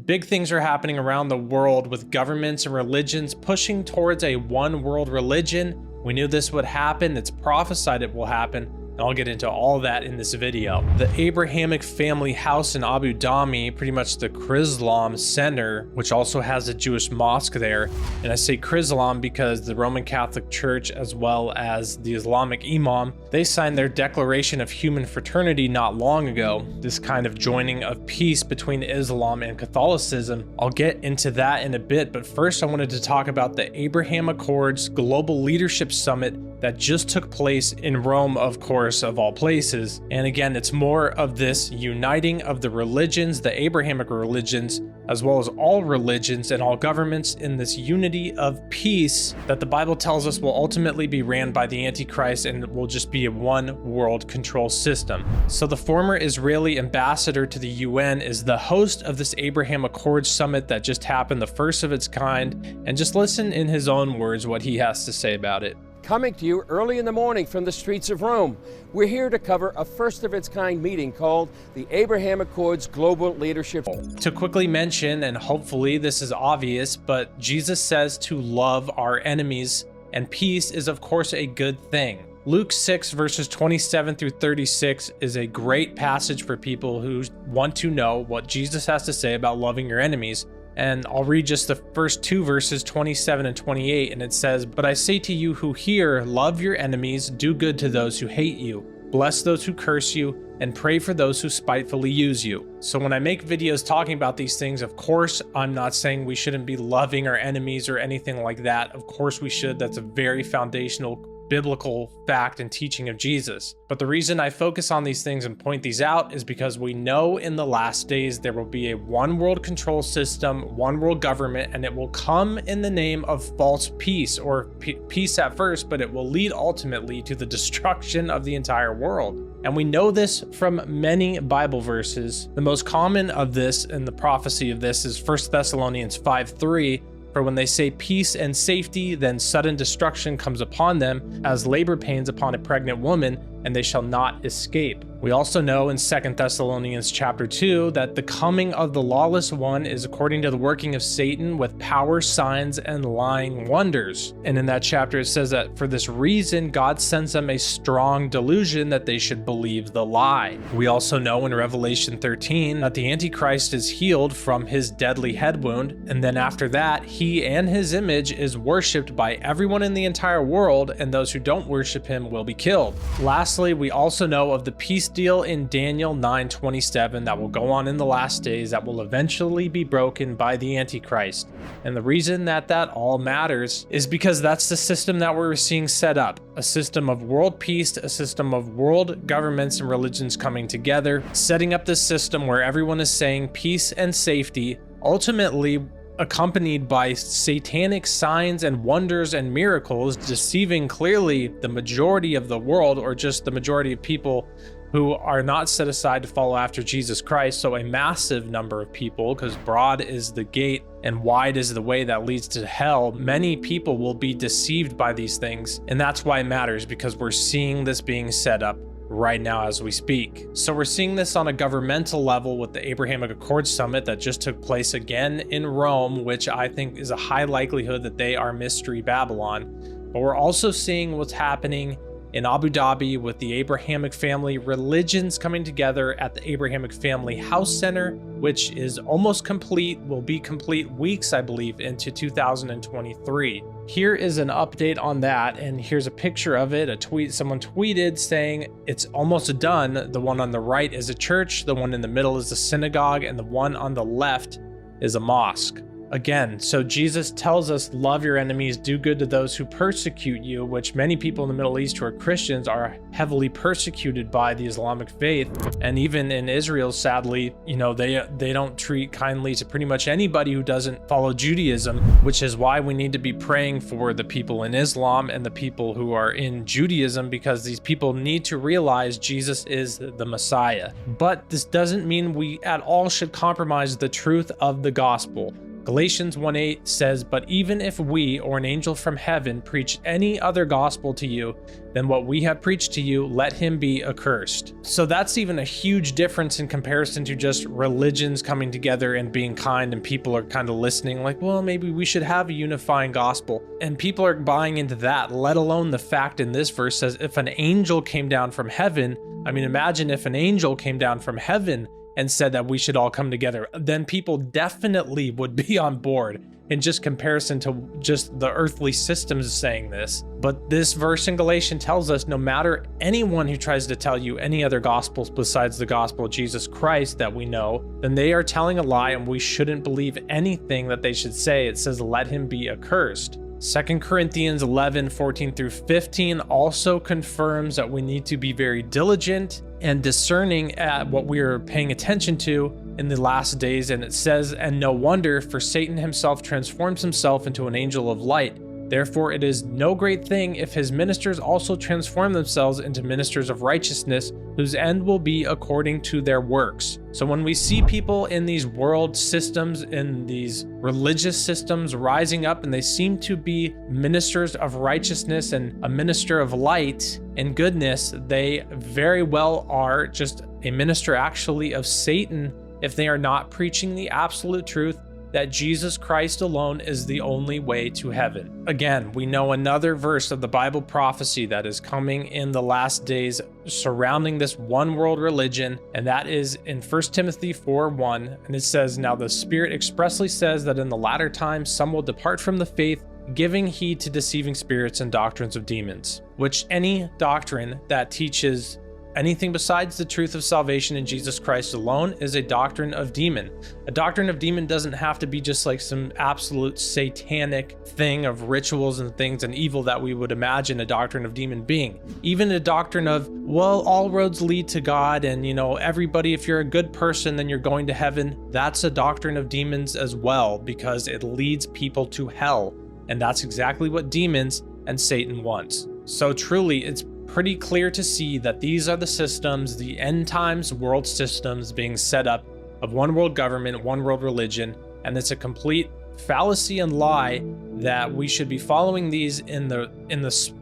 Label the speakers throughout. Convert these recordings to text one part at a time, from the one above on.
Speaker 1: Big things are happening around the world with governments and religions pushing towards a one world religion. We knew this would happen. It's prophesied it will happen. And I'll get into all that in this video. The Abrahamic family house in Abu Dhabi, pretty much the Chrislam Center, which also has a Jewish mosque there. And I say Chrislam because the Roman Catholic Church, as well as the Islamic Imam, they signed their Declaration of Human Fraternity not long ago. This kind of joining of peace between Islam and Catholicism. I'll get into that in a bit, but first I wanted to talk about the Abraham Accords Global Leadership Summit that just took place in Rome, of course, of all places. And again, it's more of this uniting of the religions, the Abrahamic religions, as well as all religions and all governments in this unity of peace that the Bible tells us will ultimately be ran by the Antichrist and will just be a one world control system. So the former Israeli ambassador to the UN is the host of this Abraham Accords summit that just happened, the first of its kind, and just listen in his own words what he has to say about it.
Speaker 2: Coming to you early in the morning from the streets of Rome. We're here to cover a first-of-its-kind meeting called the Abraham Accords Global Leadership.
Speaker 1: To quickly mention, and hopefully this is obvious, but Jesus says to love our enemies, and peace is of course a good thing. Luke 6 verses 27 through 36 is a great passage for people who want to know what Jesus has to say about loving your enemies. And I'll read just the first two verses, 27 and 28, and it says, "But I say to you who hear, love your enemies, do good to those who hate you, bless those who curse you, and pray for those who spitefully use you." So when I make videos talking about these things, of course, I'm not saying we shouldn't be loving our enemies or anything like that. Of course we should. That's a very foundational biblical fact and teaching of Jesus. But the reason I focus on these things and point these out is because we know in the last days there will be a one world control system, one world government, and it will come in the name of false peace, or peace at first, but it will lead ultimately to the destruction of the entire world. And we know this from many Bible verses. The most common of this and the prophecy of this is 1 Thessalonians 5:3. For when they say peace and safety, then sudden destruction comes upon them as labor pains upon a pregnant woman, and they shall not escape. We also know in 2 Thessalonians chapter 2 that the coming of the lawless one is according to the working of Satan with power, signs, and lying wonders. And in that chapter it says that for this reason God sends them a strong delusion that they should believe the lie. We also know in Revelation 13 that the Antichrist is healed from his deadly head wound, and then after that he and his image is worshipped by everyone in the entire world, and those who don't worship him will be killed. Lastly, we also know of the peace deal in Daniel 9:27 that will go on in the last days that will eventually be broken by the Antichrist. And the reason that all matters is because that's the system that we're seeing set up. A system of world peace, a system of world governments and religions coming together, setting up this system where everyone is saying peace and safety, ultimately accompanied by satanic signs and wonders and miracles, deceiving clearly the majority of the world, or just the majority of people who are not set aside to follow after Jesus Christ. So a massive number of people, because broad is the gate and wide is the way that leads to hell. Many people will be deceived by these things, and that's why it matters, because we're seeing this being set up right now as we speak. So we're seeing this on a governmental level with the Abrahamic Accords Summit that just took place again in Rome, which I think is a high likelihood that they are Mystery Babylon. But we're also seeing what's happening in Abu Dhabi with the Abrahamic family religions coming together at the Abrahamic Family House Center, which is almost complete, will be complete weeks, I believe, into 2023. Here is an update on that, and here's a picture of it, a tweet someone tweeted saying it's almost done. The one on the right is a church, the one in the middle is a synagogue, and the one on the left is a mosque. Again, so Jesus tells us, love your enemies, do good to those who persecute you, which many people in the Middle East who are Christians are heavily persecuted by the Islamic faith. And even in Israel, sadly, they don't treat kindly to pretty much anybody who doesn't follow Judaism, which is why we need to be praying for the people in Islam and the people who are in Judaism, because these people need to realize Jesus is the Messiah. But this doesn't mean we at all should compromise the truth of the gospel. Galatians 1:8 says, "But even if we or an angel from heaven preach any other gospel to you than what we have preached to you, let him be accursed." So that's even a huge difference in comparison to just religions coming together and being kind, and people are kind of listening like, well, maybe we should have a unifying gospel. And people are buying into that, let alone the fact in this verse says, if an angel came down from heaven, I mean, imagine if an angel came down from heaven and said that we should all come together, then people definitely would be on board in just comparison to just the earthly systems saying this. But this verse in Galatians tells us no matter anyone who tries to tell you any other gospels besides the gospel of Jesus Christ that we know, then they are telling a lie and we shouldn't believe anything that they should say. It says, let him be accursed. 2 Corinthians 11:14-15 also confirms that we need to be very diligent and discerning at what we are paying attention to in the last days. And it says, "And no wonder, for Satan himself transforms himself into an angel of light. Therefore it is no great thing if his ministers also transform themselves into ministers of righteousness, whose end will be according to their works." So when we see people in these world systems, in these religious systems rising up, and they seem to be ministers of righteousness and a minister of light and goodness, they very well are just a minister actually of Satan if they are not preaching the absolute truth that Jesus Christ alone is the only way to heaven. Again, we know another verse of the Bible prophecy that is coming in the last days surrounding this one world religion, and that is in 1 Timothy 4:1, and it says, "Now the Spirit expressly says that in the latter times some will depart from the faith, giving heed to deceiving spirits and doctrines of demons," which any doctrine that teaches anything besides the truth of salvation in Jesus Christ alone is a doctrine of demon. A doctrine of demon doesn't have to be just like some absolute satanic thing of rituals and things and evil that we would imagine a doctrine of demon being. Even a doctrine of, well, all roads lead to God, and everybody, if you're a good person, then you're going to heaven. That's a doctrine of demons as well, because it leads people to hell. And that's exactly what demons and Satan wants. So truly, it's pretty clear to see that these are the systems, the end times world systems being set up of one world government, one world religion, and it's a complete fallacy and lie that we should be following these in the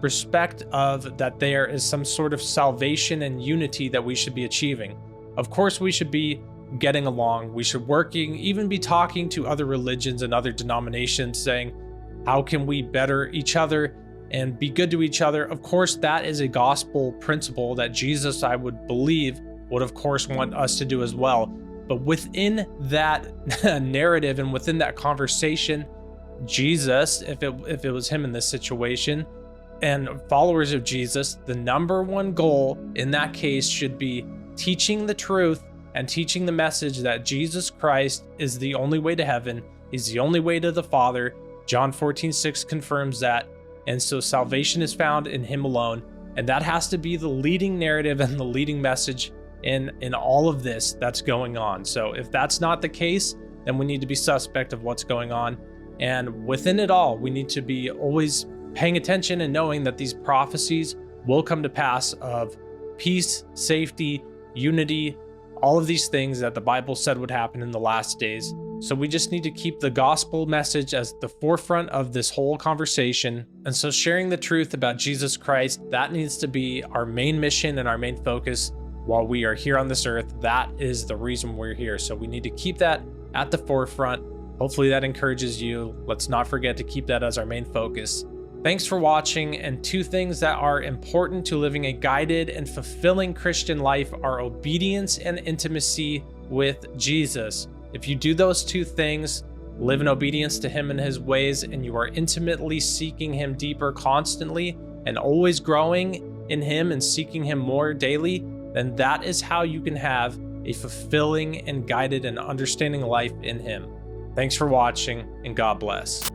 Speaker 1: respect of that there is some sort of salvation and unity that we should be achieving. Of course, we should be getting along. We should even be talking to other religions and other denominations saying, how can we better each other and be good to each other? Of course, that is a gospel principle that Jesus, I would believe, would of course want us to do as well. But within that narrative and within that conversation, Jesus, if it was him in this situation, and followers of Jesus, the number one goal in that case should be teaching the truth and teaching the message that Jesus Christ is the only way to heaven. He's the only way to the Father. John 14:6 confirms that. And so salvation is found in him alone. And that has to be the leading narrative and the leading message in all of this that's going on. So if that's not the case, then we need to be suspect of what's going on. And within it all, we need to be always paying attention and knowing that these prophecies will come to pass of peace, safety, unity, all of these things that the Bible said would happen in the last days. So we just need to keep the gospel message as the forefront of this whole conversation. And so sharing the truth about Jesus Christ, that needs to be our main mission and our main focus while we are here on this earth. That is the reason we're here. So we need to keep that at the forefront. Hopefully that encourages you. Let's not forget to keep that as our main focus. Thanks for watching, and 2 things that are important to living a guided and fulfilling Christian life are obedience and intimacy with Jesus. If you do those 2 things, live in obedience to him and his ways, and you are intimately seeking him deeper constantly and always growing in him and seeking him more daily, then that is how you can have a fulfilling and guided and understanding life in him. Thanks for watching, and God bless.